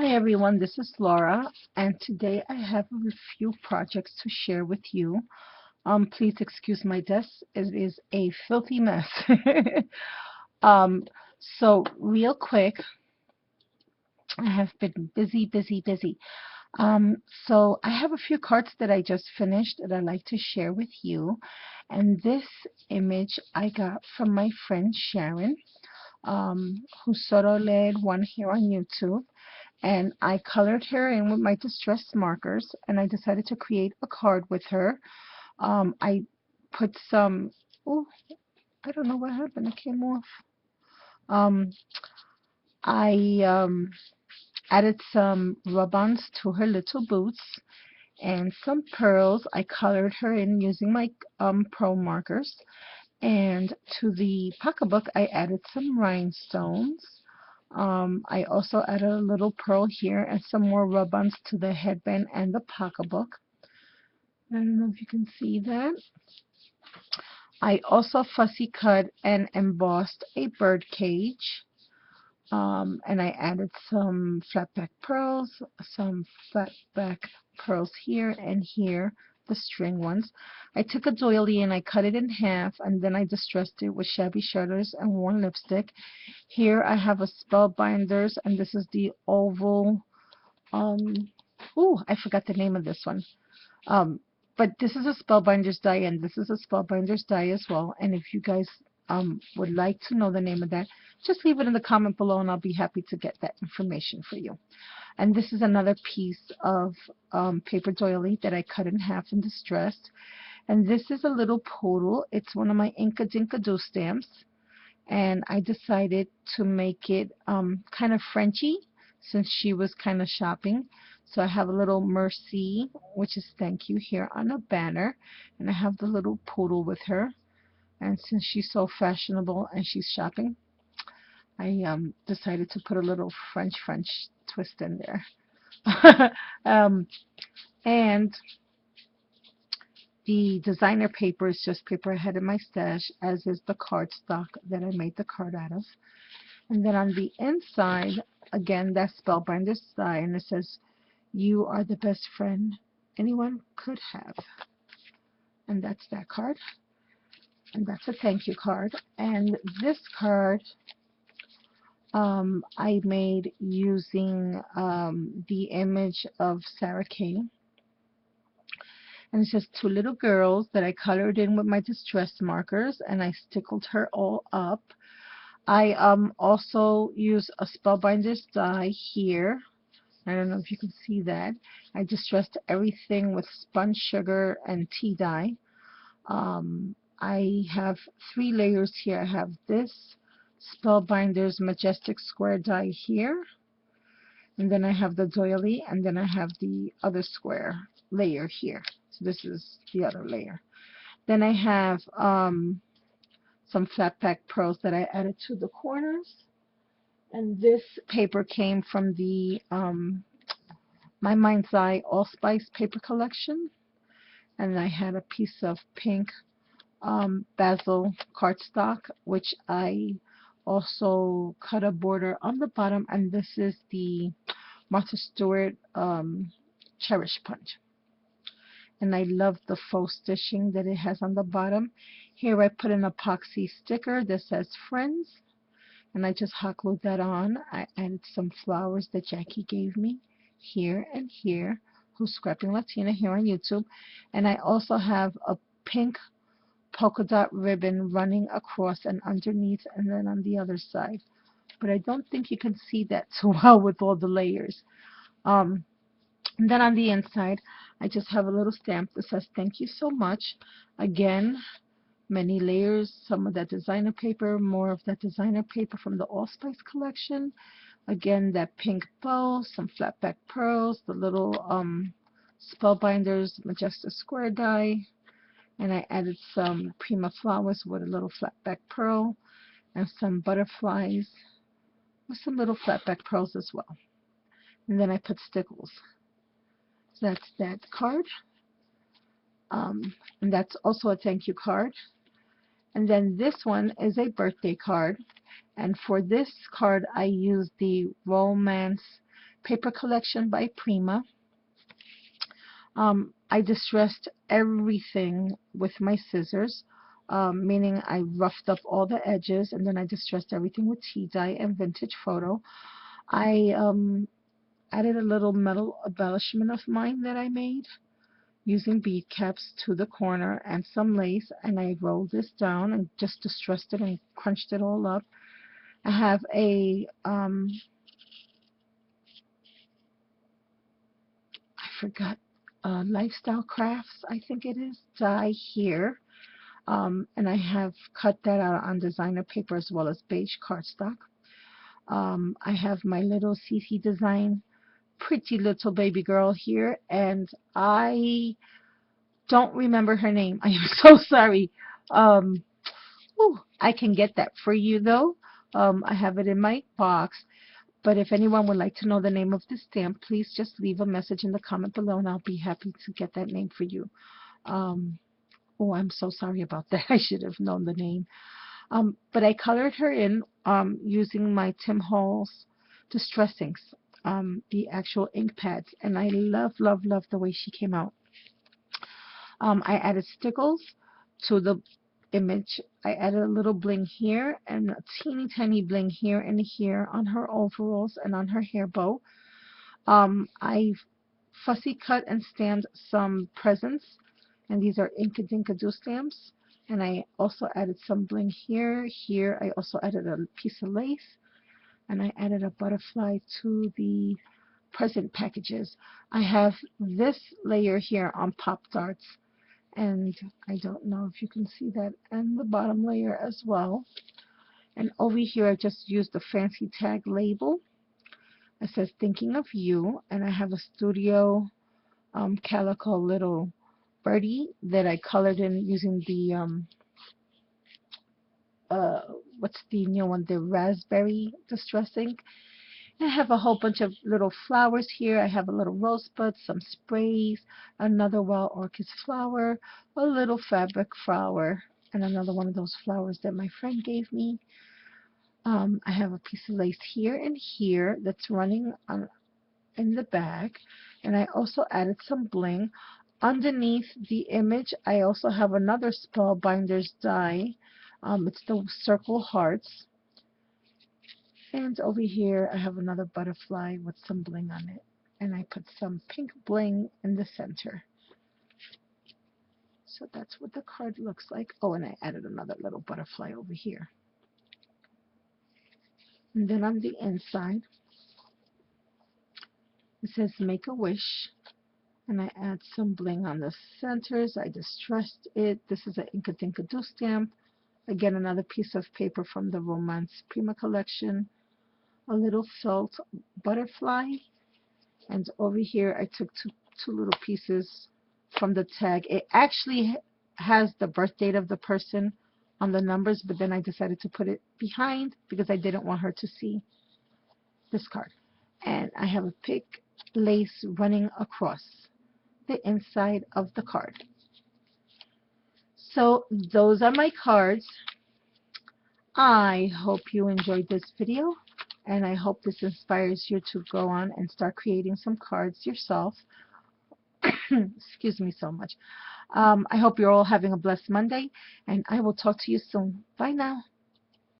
Hi everyone, this is Laura, and today I have a few projects to share with you. Please excuse my desk, it is a filthy mess. um, so real quick, I have been busy, busy, busy. So I have a few cards that I just finished that I'd like to share with you. And this image I got from my friend Sharon, who solo led one here on YouTube. And I colored her in with my distress markers, and I decided to create a card with her. I put some, oh, I don't know what happened, it came off. Um, I added some rub-ons to her little boots and some pearls. I colored her in using my pearl markers. And to the pocketbook, I added some rhinestones. I also added a little pearl here and some more rub-ons to the headband and the pocketbook. I don't know if you can see that. I also fussy cut and embossed a bird cage. And I added some flat back pearls, some flat back pearls here and here, the string ones. I took a doily and I cut it in half, and then I distressed it with shabby shutters and worn lipstick. Here I have a spellbinders, and this is the oval. Um, I forgot the name of this one. Um, but this is a Spellbinders die, and this is a Spellbinders die as well. And if you guys would like to know the name of that, just leave it in the comment below, and I'll be happy to get that information for you. And this is another piece of paper doily that I cut in half and distressed. And this is a little poodle. It's one of my Inka Dinka Doo stamps. And I decided to make it kind of Frenchy since she was kind of shopping. So I have a little Mercy, which is thank you, here on a banner. And I have the little poodle with her. And since she's so fashionable and she's shopping, I decided to put a little French twist in there. um, and the designer paper is just paper I had in my stash, as is the cardstock that I made the card out of. And then on the inside, again, that Spellbinder side, and it says, "You are the best friend anyone could have." And that's that card. And that's a thank you card. And this card I made using the image of Sarah Kay. And it says two little girls that I colored in with my distress markers, and I stickled her all up. I also use a Spellbinder's die here. I don't know if you can see that. I distressed everything with spun sugar and tea dye. I have three layers here. I have this Spellbinder's Majestic Square die here, and then I have the doily, and then I have the other square layer here. So this is the other layer. Then I have some flat pack pearls that I added to the corners. And this paper came from the My Mind's Eye Allspice paper collection. And I had a piece of pink basil cardstock, which I also cut a border on the bottom. And this is the Martha Stewart Cherish Punch. And I love the faux stitching that it has on the bottom. Here I put an epoxy sticker that says Friends, and I just hot glued that on. I added some flowers that Jackie gave me here and here, who's Scrapping Latina here on YouTube. And I also have a pink polka dot ribbon running across and underneath and then on the other side. But I don't think you can see that too well with all the layers. Um, and then on the inside, I just have a little stamp that says thank you so much. Again, many layers, some of that designer paper, more of that designer paper from the Allspice collection. Again, that pink bow, some flat back pearls, the little Spellbinders Majestic Square die, and I added some Prima flowers with a little flat back pearl, and some butterflies with some little flat back pearls as well. And then I put stickles. So that's that card. And that's also a thank you card. And then this one is a birthday card. And for this card, I used the Romance Paper Collection by Prima. I distressed everything with my scissors, meaning I roughed up all the edges, and then I distressed everything with tea dye and Vintage Photo. I added a little metal embellishment of mine that I made using bead caps to the corner and some lace, and I rolled this down and just distressed it and crunched it all up. I have a I forgot, Lifestyle Crafts, I think it is, die here. And I have cut that out on designer paper as well as beige cardstock. I have my little CC Design pretty little baby girl here, and I don't remember her name. I am so sorry. I can get that for you though. I have it in my box. But if anyone would like to know the name of this stamp, please just leave a message in the comment below, and I'll be happy to get that name for you. I'm so sorry about that. I should have known the name. But I colored her in using my Tim Holtz Distress Inks, the actual ink pads, and I love, love, love the way she came out. I added stickles to the image. I added a little bling here and a teeny tiny bling here and here on her overalls and on her hair bow. I fussy cut and stamped some presents, and these are Inkadinkado stamps. And I also added some bling here. Here I also added a piece of lace, and I added a butterfly to the present packages. I have this layer here on Pop Darts, and I don't know if you can see that, and the bottom layer as well. And over here I just used the fancy tag label. It says thinking of you, and I have a Studio Calico little birdie that I colored in using the what's the new one, the raspberry distress ink. I have a whole bunch of little flowers here. I have a little rosebud, some sprays, another wild orchid flower, a little fabric flower, and another one of those flowers that my friend gave me. I have a piece of lace here and here that's running on in the back, and I also added some bling. Underneath the image, I also have another Spellbinders die. It's the circle hearts. And over here I have another butterfly with some bling on it, and I put some pink bling in the center. So that's what the card looks like. Oh, and I added another little butterfly over here. And then on the inside it says make a wish, and I add some bling on the centers. I distressed it. This is an Inkadinkado stamp. Again, another piece of paper from the Romance Prima collection. A little felt butterfly. And over here I took two little pieces from the tag. It actually has the birth date of the person on the numbers, but then I decided to put it behind because I didn't want her to see this card. And I have a pink lace running across the inside of the card. So those are my cards. I hope you enjoyed this video, and I hope this inspires you to go on and start creating some cards yourself. Excuse me so much. I hope you're all having a blessed Monday, and I will talk to you soon. Bye now.